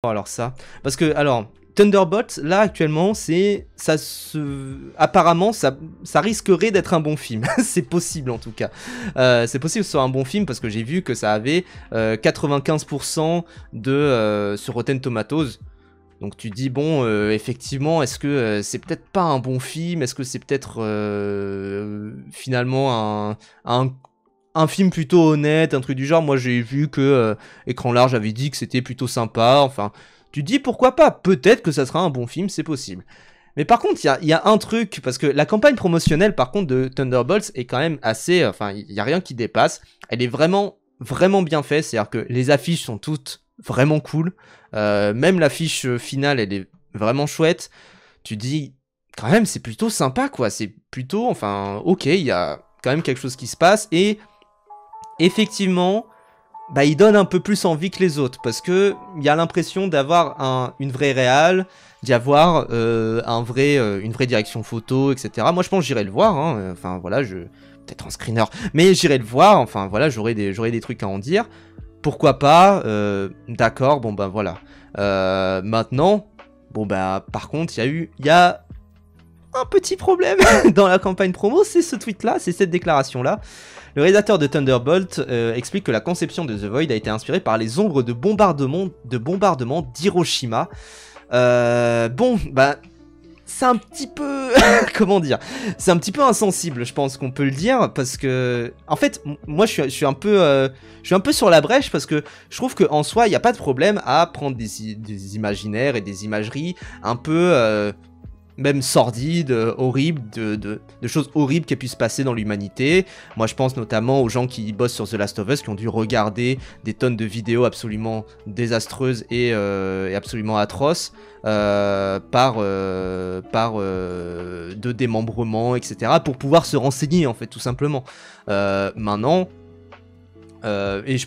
Alors ça, parce que alors Thunderbolt là actuellement apparemment ça risquerait d'être un bon film. C'est possible en tout cas. C'est possible que ce soit un bon film parce que j'ai vu que ça avait 95% sur Rotten Tomatoes. Donc tu dis bon effectivement est-ce que c'est peut-être pas un bon film, est-ce que c'est peut-être finalement un film plutôt honnête, un truc du genre. Moi j'ai vu que Écran Large avait dit que c'était plutôt sympa, enfin tu te dis pourquoi pas, peut-être que ça sera un bon film, c'est possible. Mais par contre il y a un truc, parce que la campagne promotionnelle par contre de Thunderbolts est quand même assez, enfin il y a rien qui dépasse, elle est vraiment bien faite, c'est-à-dire que les affiches sont toutes vraiment cool, même l'affiche finale elle est vraiment chouette, tu te dis quand même c'est plutôt sympa quoi, c'est plutôt, enfin ok, il y a quand même quelque chose qui se passe, et effectivement, bah, il donne un peu plus envie que les autres, parce que il y a l'impression d'avoir une vraie réal, d'y avoir une vraie direction photo, etc. Moi, je pense que j'irai le voir, hein. Enfin voilà, peut-être en screener, mais j'irai le voir. Enfin voilà, j'aurai des trucs à en dire. Pourquoi pas, d'accord, bon bah voilà. Maintenant, bon bah par contre, il y a un petit problème dans la campagne promo, c'est ce tweet-là, c'est cette déclaration-là. Le réalisateur de Thunderbolt explique que la conception de The Void a été inspirée par les ombres de bombardement d'Hiroshima. Bon, bah, c'est un petit peu... comment dire? C'est un petit peu insensible, je pense qu'on peut le dire, parce que... En fait, moi, je suis un peu sur la brèche, parce que je trouve qu'en soi, il n'y a pas de problème à prendre des imaginaires et des imageries un peu... même sordides, horribles, de choses horribles qui aient pu se passer dans l'humanité. Moi je pense notamment aux gens qui bossent sur The Last of Us, qui ont dû regarder des tonnes de vidéos absolument désastreuses et absolument atroces, de démembrement, etc., pour pouvoir se renseigner en fait, tout simplement. Maintenant... et je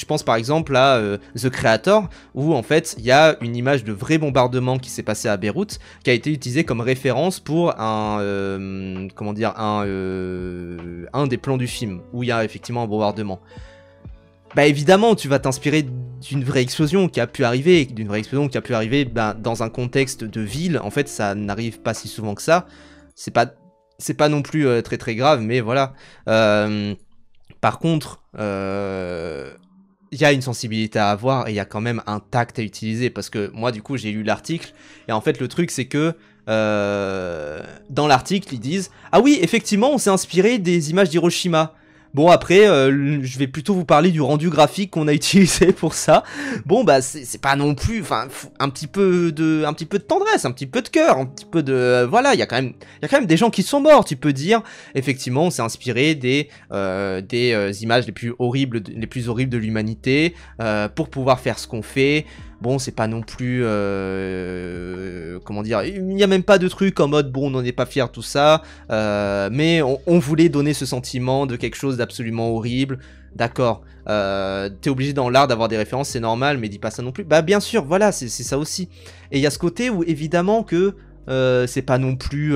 pense par exemple à The Creator, où en fait il y a une image de vrai bombardement qui s'est passé à Beyrouth, qui a été utilisée comme référence pour un des plans du film, où il y a effectivement un bombardement. Bah évidemment tu vas t'inspirer d'une vraie explosion qui a pu arriver, dans un contexte de ville. En fait ça n'arrive pas si souvent que ça, c'est pas non plus très très grave, mais voilà. Par contre, il y a une sensibilité à avoir et il y a quand même un tact à utiliser, parce que moi du coup j'ai lu l'article et en fait le truc c'est que dans l'article ils disent ah oui effectivement on s'est inspiré des images d'Hiroshima. Bon après je vais plutôt vous parler du rendu graphique qu'on a utilisé pour ça. Bon bah c'est pas non plus, enfin un petit peu de tendresse, un petit peu de cœur, un petit peu de voilà, il y a quand même des gens qui sont morts. Tu peux dire effectivement on s'est inspiré des images les plus horribles de l'humanité pour pouvoir faire ce qu'on fait. Bon, c'est pas non plus... comment dire, il n'y a même pas de truc en mode, bon, on n'en est pas fier, tout ça. Mais on voulait donner ce sentiment de quelque chose d'absolument horrible. D'accord, t'es obligé dans l'art d'avoir des références, c'est normal, mais dis pas ça non plus. Bah bien sûr, voilà, c'est ça aussi. Et il y a ce côté où, évidemment, que... c'est pas non plus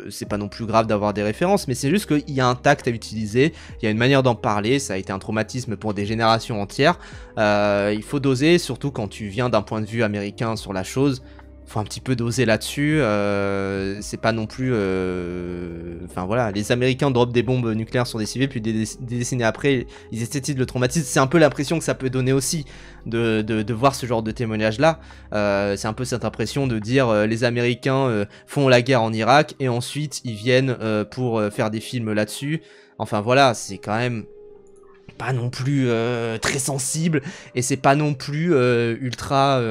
c'est pas non plus grave d'avoir des références, mais c'est juste qu'il y a un tact à utiliser, il y a une manière d'en parler, ça a été un traumatisme pour des générations entières. Il faut doser, surtout quand tu viens d'un point de vue américain sur la chose. Faut un petit peu doser là-dessus, c'est pas non plus... Enfin voilà, les Américains dropent des bombes nucléaires sur des civils, puis des décennies après, ils esthétisent le traumatisme. C'est un peu l'impression que ça peut donner aussi, de voir ce genre de témoignage-là. C'est un peu cette impression de dire les Américains font la guerre en Irak, et ensuite ils viennent pour faire des films là-dessus. Enfin voilà, c'est quand même... pas non plus très sensible, et c'est pas non plus ultra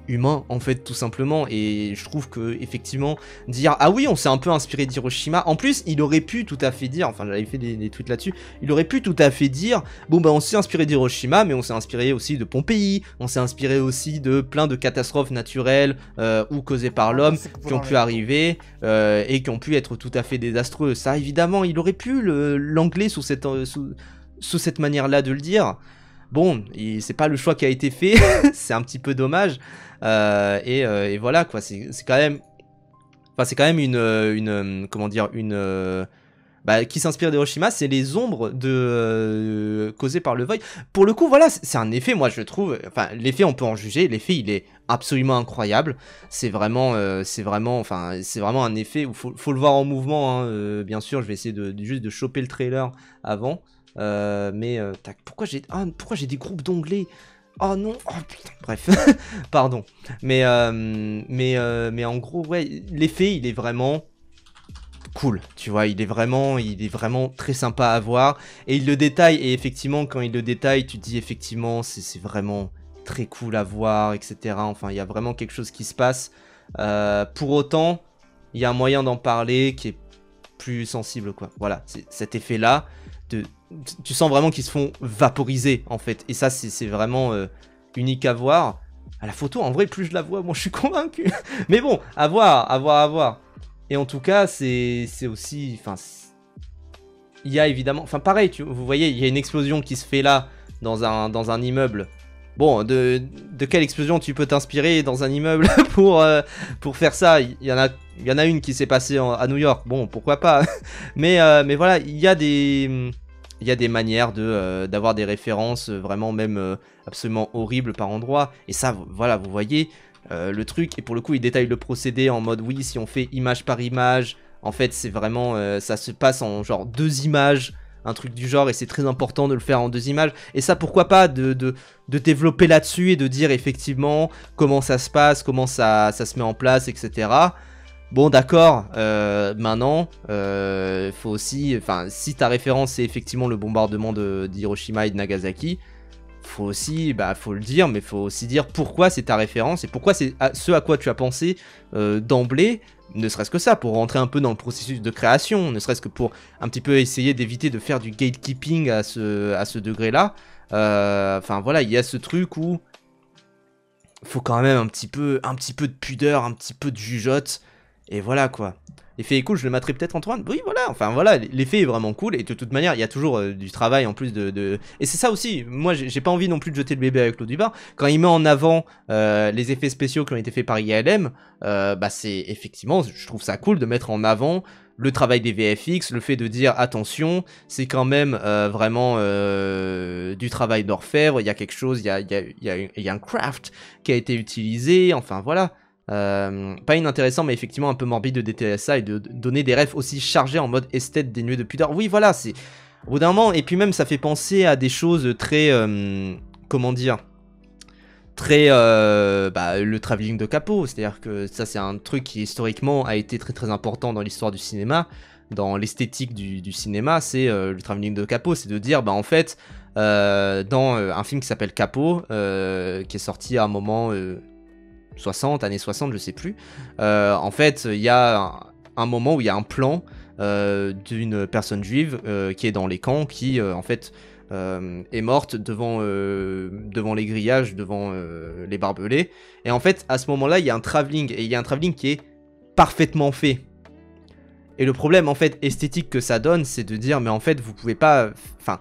humain en fait, tout simplement. Et je trouve que effectivement dire ah oui on s'est un peu inspiré d'Hiroshima, en plus il aurait pu tout à fait dire, enfin j'avais fait des tweets là-dessus, il aurait pu tout à fait dire bon bah on s'est inspiré d'Hiroshima, mais on s'est inspiré aussi de Pompéi, on s'est inspiré aussi de plein de catastrophes naturelles ou causées par l'homme qui ont pu arriver et qui ont pu être tout à fait désastreux. Ça évidemment il aurait pu l'anglais sous cette manière là de le dire. Bon, c'est pas le choix qui a été fait, c'est un petit peu dommage, et voilà quoi, c'est quand même, enfin c'est quand même une bah, qui s'inspire d'Hiroshima, c'est les ombres causées par le Void. Pour le coup, voilà, c'est un effet, moi je trouve, enfin l'effet on peut en juger, l'effet il est absolument incroyable, c'est vraiment un effet où faut le voir en mouvement, hein. Bien sûr, je vais essayer juste de choper le trailer avant, tac, pourquoi j'ai des groupes d'onglets? Oh non, oh putain, bref, pardon. Mais en gros, ouais, l'effet il est vraiment cool, tu vois, il est vraiment très sympa à voir, et il le détaille, et effectivement, quand il le détaille, tu te dis, effectivement, c'est vraiment très cool à voir, etc. Enfin, il y a vraiment quelque chose qui se passe. Pour autant, il y a un moyen d'en parler qui est plus sensible, quoi. Voilà, cet effet-là, tu sens vraiment qu'ils se font vaporiser, en fait, et ça, c'est vraiment unique à voir. À la photo, en vrai, plus je la vois, moi, je suis convaincu. Mais bon, à voir. Et en tout cas, c'est aussi... Enfin, il y a évidemment... Enfin, pareil, vous voyez, il y a une explosion qui se fait là, dans un immeuble. Bon, de quelle explosion tu peux t'inspirer dans un immeuble pour faire ça? Il y en a une qui s'est passée à New York. Bon, pourquoi pas. Mais voilà, il y a des manières d'avoir des références vraiment même absolument horribles par endroits. Et ça, voilà, vous voyez... le truc, et pour le coup il détaille le procédé en mode oui, si on fait image par image, en fait c'est vraiment ça se passe en genre 2 images, un truc du genre, et c'est très important de le faire en 2 images, et ça pourquoi pas de développer là-dessus et de dire effectivement comment ça se passe, comment ça se met en place, etc. Bon d'accord, maintenant, faut aussi, enfin si ta référence c'est effectivement le bombardement d'Hiroshima et de Nagasaki, faut aussi, faut le dire, mais faut aussi dire pourquoi c'est ta référence et pourquoi c'est ce à quoi tu as pensé d'emblée, ne serait-ce que ça, pour rentrer un peu dans le processus de création, ne serait-ce que pour un petit peu essayer d'éviter de faire du gatekeeping à ce degré-là. Enfin voilà, il y a ce truc où faut quand même un petit peu de pudeur, un petit peu de jugeote, et voilà quoi. L'effet est cool, je le mettrai peut-être en 3. Oui, voilà, enfin voilà, l'effet est vraiment cool, et de toute manière, il y a toujours du travail en plus Et c'est ça aussi, moi j'ai pas envie non plus de jeter le bébé avec l'eau du bain. Quand il met en avant les effets spéciaux qui ont été faits par ILM, c'est effectivement, je trouve ça cool de mettre en avant le travail des VFX, le fait de dire attention, c'est quand même vraiment du travail d'orfèvre, il y a quelque chose, il y a un craft qui a été utilisé, enfin voilà. Pas inintéressant, mais effectivement un peu morbide de détailler ça et de donner des refs aussi chargés en mode esthète dénué de pudeur. Oui, voilà, c'est au bout d'un moment, et puis même ça fait penser à des choses très, comment dire, très, le travelling de Capot, c'est-à-dire que ça c'est un truc qui historiquement a été très très important dans l'histoire du cinéma, dans l'esthétique du cinéma, c'est le travelling de Capot, c'est de dire, en fait, dans un film qui s'appelle Capot, qui est sorti à un moment... 60, années 60, je sais plus. En fait, il y a un moment où il y a un plan d'une personne juive qui est dans les camps, qui en fait est morte devant les grillages, devant les barbelés. Et en fait, à ce moment-là, il y a un travelling, et il y a un travelling qui est parfaitement fait. Et le problème en fait esthétique que ça donne, c'est de dire mais en fait vous pouvez pas, enfin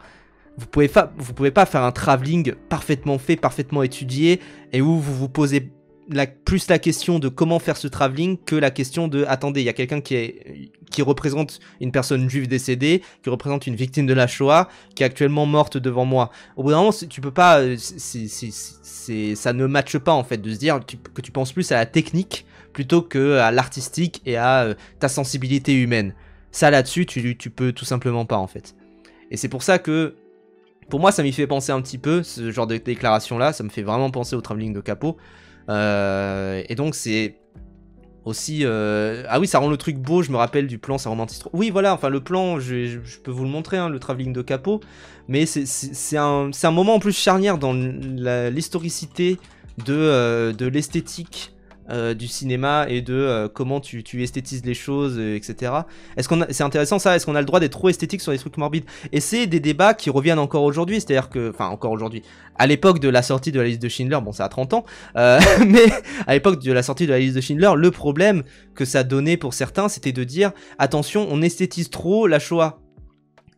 vous pouvez pas faire un travelling parfaitement fait, parfaitement étudié, et où vous vous posez plus la question de comment faire ce travelling que la question de attendez, il y a quelqu'un qui représente une personne juive décédée, qui représente une victime de la Shoah, qui est actuellement morte devant moi. Au bout d'un moment, tu peux pas, ça ne matche pas en fait de se dire que tu penses plus à la technique plutôt que à l'artistique et à ta sensibilité humaine. Ça là-dessus, tu peux tout simplement pas en fait. Et c'est pour ça que pour moi, ça m'y fait penser un petit peu ce genre de déclaration là, ça me fait vraiment penser au travelling de Capot. Et donc c'est aussi ah oui, ça rend le truc beau, je me rappelle du plan, ça romantise trop. Oui voilà, enfin le plan, je peux vous le montrer, hein, le travelling de Capot, mais c'est un moment en plus charnière dans l'historicité de l'esthétique du cinéma et de comment tu esthétises les choses, etc. C'est intéressant ça, est-ce qu'on a le droit d'être trop esthétique sur des trucs morbides? Et c'est des débats qui reviennent encore aujourd'hui, c'est-à-dire que, enfin encore aujourd'hui, à l'époque de la sortie de la liste de Schindler, bon ça a 30 ans, mais à l'époque de la sortie de la liste de Schindler, le problème que ça donnait pour certains, c'était de dire, attention, on esthétise trop la Shoah.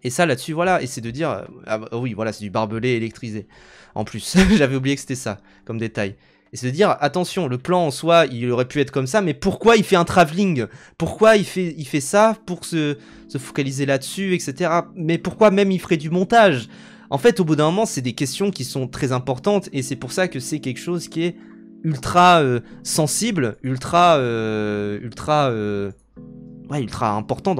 Et ça là-dessus, voilà, et c'est de dire, oui voilà, c'est du barbelé électrisé, en plus, j'avais oublié que c'était ça, comme détail. Et c'est de dire, attention, le plan en soi, il aurait pu être comme ça, mais pourquoi il fait un travelling? Pourquoi il fait ça pour se focaliser là-dessus, etc. Mais pourquoi même il ferait du montage? En fait, au bout d'un moment, c'est des questions qui sont très importantes, et c'est pour ça que c'est quelque chose qui est ultra sensible, ultra important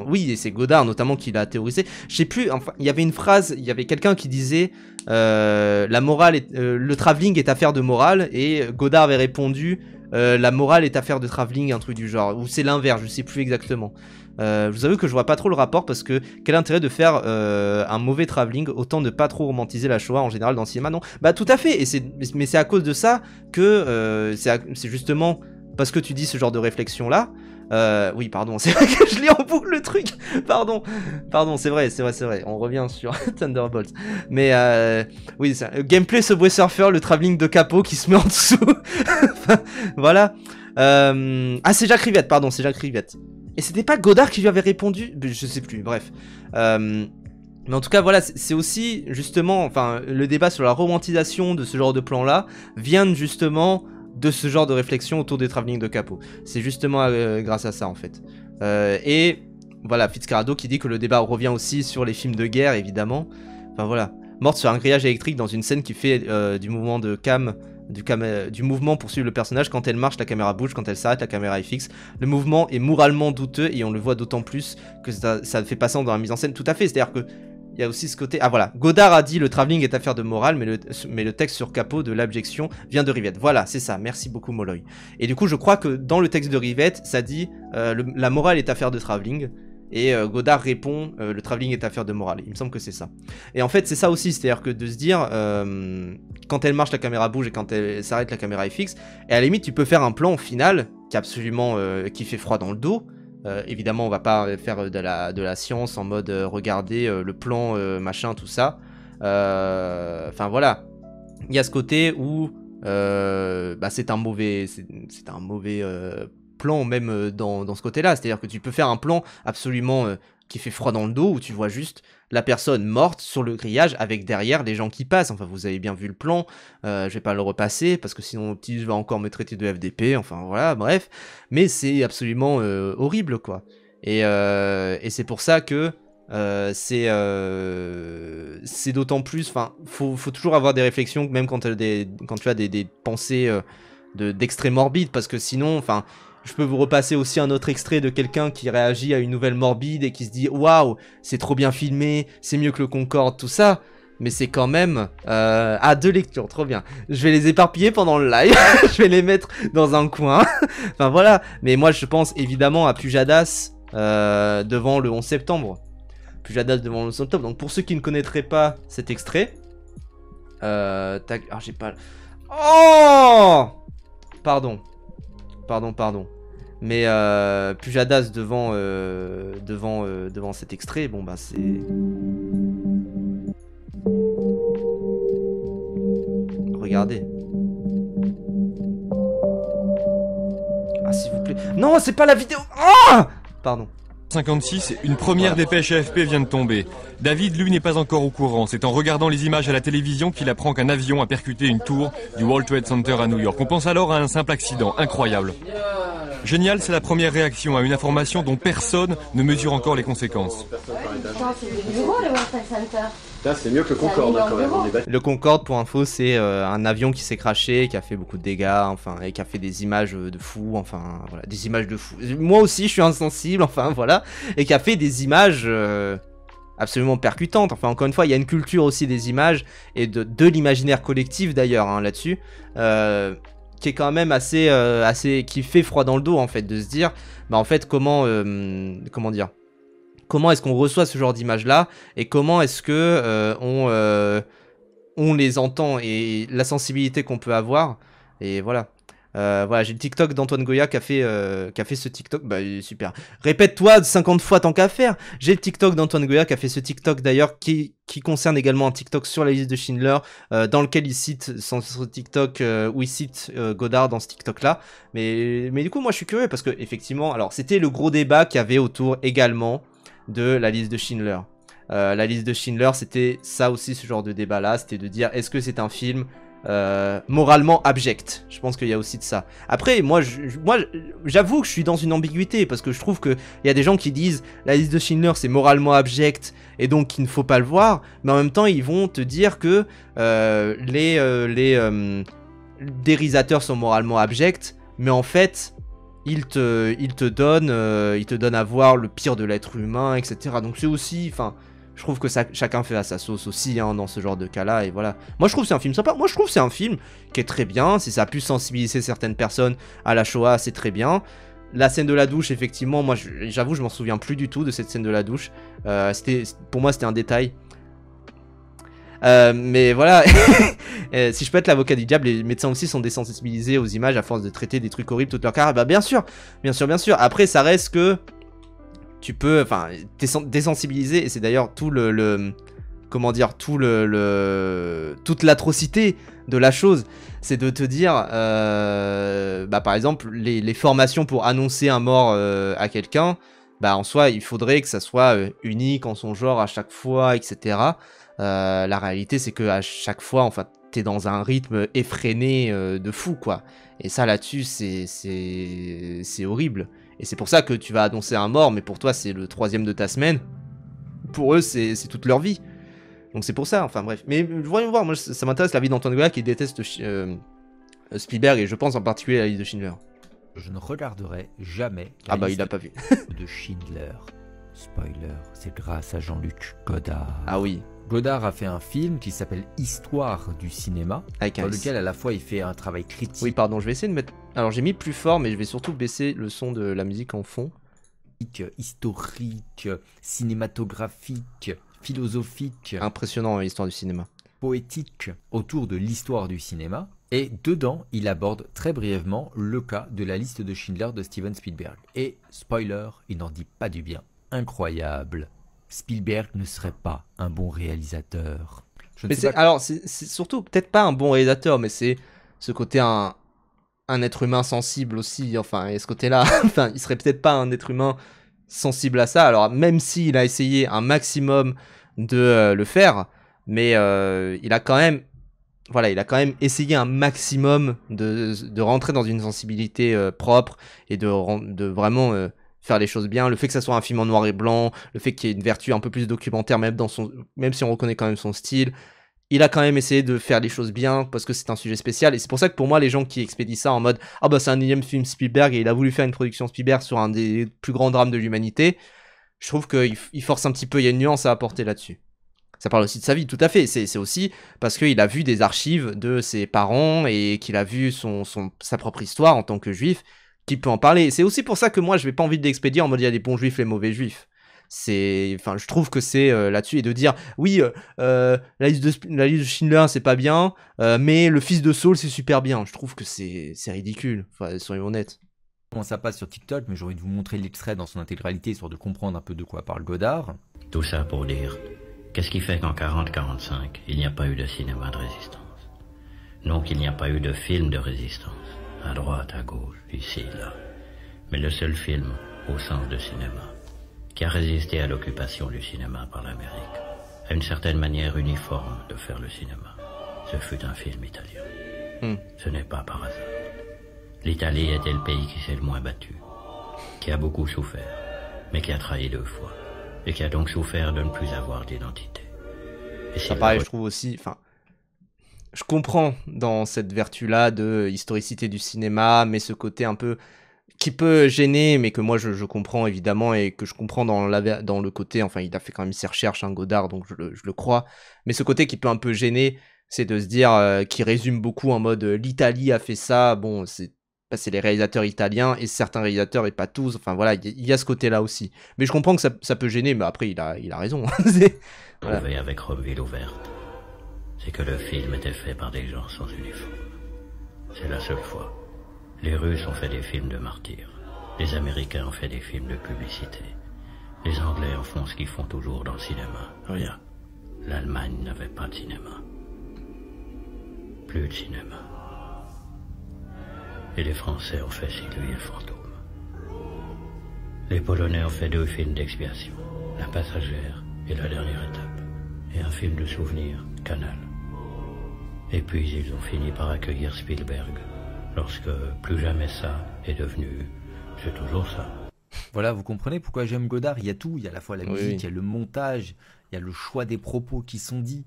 oui, et c'est Godard notamment qui l'a théorisé. Je sais plus, enfin, il y avait une phrase, il y avait quelqu'un qui disait la morale le travelling est affaire de morale, et Godard avait répondu la morale est affaire de travelling, un truc du genre, ou c'est l'inverse, je sais plus exactement. Je vous avoue que je vois pas trop le rapport, parce que quel intérêt de faire un mauvais travelling, autant ne pas trop romantiser la Shoah en général dans le cinéma, non? Bah tout à fait, mais c'est à cause de ça que c'est justement parce que tu dis ce genre de réflexion là. Oui, pardon, c'est vrai que je lis en boucle le truc. Pardon, c'est vrai. On revient sur Thunderbolt. Mais oui, gameplay Subway Surfer, le travelling de Capot qui se met en dessous. Voilà. Ah, c'est Jacques Rivette, pardon, c'est Jacques Rivette. Et c'était pas Godard qui lui avait répondu? Je sais plus, bref. Mais en tout cas, voilà, c'est aussi justement, enfin, le débat sur la romantisation de ce genre de plan-là vient justement de ce genre de réflexion autour des travelling de Capot. C'est justement grâce à ça, en fait. Et voilà, Fitzcarraldo qui dit que le débat revient aussi sur les films de guerre, évidemment. Enfin voilà, morte sur un grillage électrique dans une scène qui fait du mouvement de du mouvement pour suivre le personnage. Quand elle marche, la caméra bouge, quand elle s'arrête, la caméra est fixe. Le mouvement est moralement douteux et on le voit d'autant plus que ça fait passer dans la mise en scène. Tout à fait, c'est-à-dire que il y a aussi ce côté... Ah voilà, Godard a dit le travelling est affaire de morale, mais le texte sur Capot de l'abjection vient de Rivette. Voilà, c'est ça, merci beaucoup Molloy. Et du coup, je crois que dans le texte de Rivette, ça dit la morale est affaire de travelling, et Godard répond le travelling est affaire de morale. Il me semble que c'est ça. Et en fait, c'est ça aussi, c'est-à-dire que de se dire, quand elle marche, la caméra bouge, et quand elle s'arrête, la caméra est fixe, et à la limite, tu peux faire un plan au final qui est absolument... qui fait froid dans le dos. Évidemment, on va pas faire de la science en mode regarder le plan, machin, tout ça. Enfin voilà, il y a ce côté où c'est un mauvais plan même dans ce côté-là. C'est-à-dire que tu peux faire un plan absolument qui fait froid dans le dos où tu vois juste la personne morte sur le grillage avec derrière les gens qui passent. Enfin, vous avez bien vu le plan. Je vais pas le repasser parce que sinon petit va encore me traiter de FDP. Enfin voilà, bref. Mais c'est absolument horrible quoi. Et c'est pour ça que c'est d'autant plus. Enfin, faut toujours avoir des réflexions même quand tu as des pensées d'extrême morbide, parce que sinon, enfin. Je peux vous repasser aussi un autre extrait de quelqu'un qui réagit à une nouvelle morbide et qui se dit « Waouh, c'est trop bien filmé, c'est mieux que le Concorde, tout ça ». Mais c'est quand même... deux lectures, trop bien. Je vais les éparpiller pendant le live, je vais les mettre dans un coin. Enfin voilà, mais moi je pense évidemment à Pujadas devant le 11 septembre. Pujadas devant le 11 septembre. Donc pour ceux qui ne connaîtraient pas cet extrait... tac, ah j'ai pas... Oh, pardon. Mais Pujadas devant cet extrait, bon bah c'est... Regardez. Ah s'il vous plaît. Non, c'est pas la vidéo. Ah, pardon. 56, une première dépêche AFP vient de tomber. David, lui, n'est pas encore au courant. C'est en regardant les images à la télévision qu'il apprend qu'un avion a percuté une tour du World Trade Center à New York. On pense alors à un simple accident, incroyable. Génial, c'est la première réaction à une information dont personne ne mesure encore les conséquences. C'est mieux que le Concorde quand même. Le Concorde, pour info, c'est un avion qui s'est crashé, qui a fait beaucoup de dégâts, enfin, et qui a fait des images de fou, enfin, voilà, des images de fou. Moi aussi, je suis insensible, enfin, voilà, et qui a fait des images absolument percutantes. Enfin, encore une fois, il y a une culture aussi des images et de l'imaginaire collectif d'ailleurs hein, là-dessus. Qui est quand même assez qui fait froid dans le dos en fait, de se dire bah en fait comment dire, comment est-ce qu'on reçoit ce genre d'image là et comment est-ce que on les entend et la sensibilité qu'on peut avoir. Et voilà. Voilà, j'ai le TikTok d'Antoine Goya qui a fait ce TikTok, bah super. Répète-toi 50 fois tant qu'à faire. J'ai le TikTok d'Antoine Goya qui a fait ce TikTok d'ailleurs qui concerne également un TikTok sur la liste de Schindler dans lequel il cite son TikTok où il cite Godard dans ce TikTok là. Mais du coup moi je suis curieux parce que effectivement, alors c'était le gros débat qu'il y avait autour également de la liste de Schindler. La liste de Schindler c'était ça aussi, ce genre de débat là, c'était de dire est-ce que c'est un film moralement abject. Je pense qu'il y a aussi de ça. Après, moi, j'avoue que je suis dans une ambiguïté parce que je trouve qu'il y a des gens qui disent la liste de Schindler c'est moralement abject et donc il ne faut pas le voir, mais en même temps ils vont te dire que les réalisateurs sont moralement abjects, mais en fait ils te donnent à voir le pire de l'être humain, etc. Donc c'est aussi, enfin, je trouve que chacun fait à sa sauce aussi hein, dans ce genre de cas-là, et voilà. Moi je trouve que c'est un film sympa, moi je trouve que c'est un film qui est très bien, si ça a pu sensibiliser certaines personnes à la Shoah, c'est très bien. La scène de la douche, effectivement, moi j'avoue je m'en souviens plus du tout de cette scène de la douche, pour moi c'était un détail. Mais voilà, si je peux être l'avocat du diable, les médecins aussi sont désensibilisés aux images à force de traiter des trucs horribles toute leur carrière. Bah bien sûr. Après ça reste que tu peux, enfin, désensibiliser, et c'est d'ailleurs tout comment dire, toute l'atrocité de la chose, c'est de te dire, bah par exemple, les formations pour annoncer un mort à quelqu'un, bah en soi, il faudrait que ça soit unique en son genre à chaque fois, etc. La réalité, c'est que à chaque fois, enfin, t'es dans un rythme effréné de fou, quoi. Et ça, là-dessus, c'est horrible. Et c'est pour ça que tu vas annoncer un mort, mais pour toi, c'est le 3e de ta semaine. Pour eux, c'est toute leur vie. Donc c'est pour ça, enfin bref. Mais voyons voir, moi, ça m'intéresse la vie d'Antoine Goya qui déteste Spielberg, et je pense en particulier à la liste de Schindler. Je ne regarderai jamais la liste il a pas vu. de Schindler. Spoiler, c'est grâce à Jean-Luc Godard. Ah oui. Godard a fait un film qui s'appelle Histoire du cinéma, dans lequel à la fois il fait un travail critique. Oui, pardon, je vais essayer de mettre... Alors j'ai mis plus fort, mais je vais surtout baisser le son de la musique en fond. Historique, cinématographique, philosophique. Impressionnant, l'histoire du cinéma. Poétique, autour de l'histoire du cinéma. Et dedans, il aborde très brièvement le cas de la liste de Schindler de Steven Spielberg. Et, spoiler, il n'en dit pas du bien. Incroyable. Spielberg ne serait pas un bon réalisateur. Alors, c'est surtout peut-être pas un bon réalisateur, mais c'est ce côté un être humain sensible aussi. Enfin, et ce côté-là, enfin, il serait peut-être pas un être humain sensible à ça. Alors, même s'il a essayé un maximum de le faire, mais il a quand même essayé un maximum de rentrer dans une sensibilité propre et de vraiment faire les choses bien. Le fait que ça soit un film en noir et blanc, le fait qu'il y ait une vertu un peu plus documentaire, même si on reconnaît quand même son style, il a quand même essayé de faire les choses bien parce que c'est un sujet spécial. Et c'est pour ça que pour moi, les gens qui expédient ça en mode « Ah bah c'est un énième film Spielberg et il a voulu faire une production Spielberg sur un des plus grands drames de l'humanité », je trouve qu'il force un petit peu, il y a une nuance à apporter là-dessus. Ça parle aussi de sa vie, tout à fait. C'est aussi parce qu'il a vu des archives de ses parents et qu'il a vu sa propre histoire en tant que juif, qu'il peut en parler. C'est aussi pour ça que moi, je n'ai pas envie de l'expédier en mode il y a des bons juifs, les mauvais juifs. Enfin, je trouve que c'est là-dessus, et de dire oui, la liste de Schindler, c'est pas bien, mais le fils de Saul, c'est super bien. Je trouve que c'est ridicule. Enfin, soyons honnêtes. Comment ça passe sur TikTok, mais j'ai envie de vous montrer l'extrait dans son intégralité, histoire de comprendre un peu de quoi parle Godard. Tout ça pour dire, qu'est-ce qui fait qu'en 40-45, il n'y a pas eu de cinéma de résistance? Non qu'il n'y a pas eu de film de résistance, à droite, à gauche, ici, là. Mais le seul film, au sens de cinéma, qui a résisté à l'occupation du cinéma par l'Amérique, à une certaine manière uniforme de faire le cinéma, ce fut un film italien. Ce n'est pas par hasard. L'Italie était le pays qui s'est le moins battu, qui a beaucoup souffert, mais qui a trahi 2 fois, et qui a donc souffert de ne plus avoir d'identité. Et ça pareil, je trouve aussi, enfin, je comprends dans cette vertu-là de historicité du cinéma, mais ce côté un peu qui peut gêner, mais que moi je comprends évidemment, et que je comprends dans le côté, enfin il a fait quand même ses recherches, hein, Godard, donc je le crois, mais ce côté qui peut un peu gêner, c'est de se dire, qui résume beaucoup en mode l'Italie a fait ça, bon, c'est les réalisateurs italiens, et certains réalisateurs, et pas tous, enfin voilà, il y a ce côté-là aussi. Mais je comprends que ça peut gêner, mais après il a raison. Voilà. Avec Romeville ouverte, c'est que le film était fait par des gens sans uniforme. C'est la seule fois. Les Russes ont fait des films de martyrs. Les Américains ont fait des films de publicité. Les Anglais en font ce qu'ils font toujours dans le cinéma. Rien. L'Allemagne n'avait pas de cinéma. Plus de cinéma. Et les Français ont fait Sylvie et le fantôme. Les Polonais ont fait 2 films d'expiation. La passagère et la dernière étape. Et un film de souvenir, Canal. Et puis ils ont fini par accueillir Spielberg, lorsque plus jamais ça est devenu, c'est toujours ça. Voilà, vous comprenez pourquoi j'aime Godard. Il y a tout, il y a à la fois la Oui, musique, oui. il y a le montage, il y a le choix des propos qui sont dits.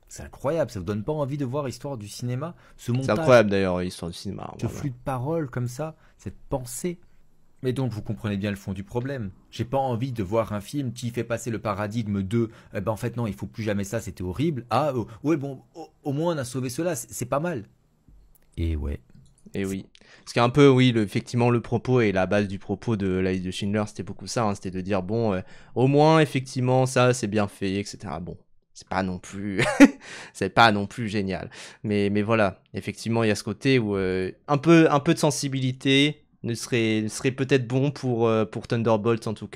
C'est incroyable, ça vous donne pas envie de voir Histoire du cinéma, ce C'est montage, incroyable d'ailleurs, l'histoire du cinéma. ce Voilà. flux de paroles comme ça, cette pensée. Mais donc vous comprenez bien le fond du problème. J'ai pas envie de voir un film qui fait passer le paradigme de en fait non, il faut plus jamais ça, c'était horrible. Ah ouais bon, au moins on a sauvé cela, c'est pas mal. Et ouais. Et oui. Parce qu'un peu, oui, effectivement, le propos et la base du propos de la liste de Schindler, c'était beaucoup ça. Hein, c'était de dire, bon, au moins, effectivement, ça, c'est bien fait, etc. Bon, c'est pas non plus, c'est pas non plus génial. Mais voilà, effectivement, il y a ce côté où un peu de sensibilité ne serait peut-être bon pour Thunderbolt en tout cas.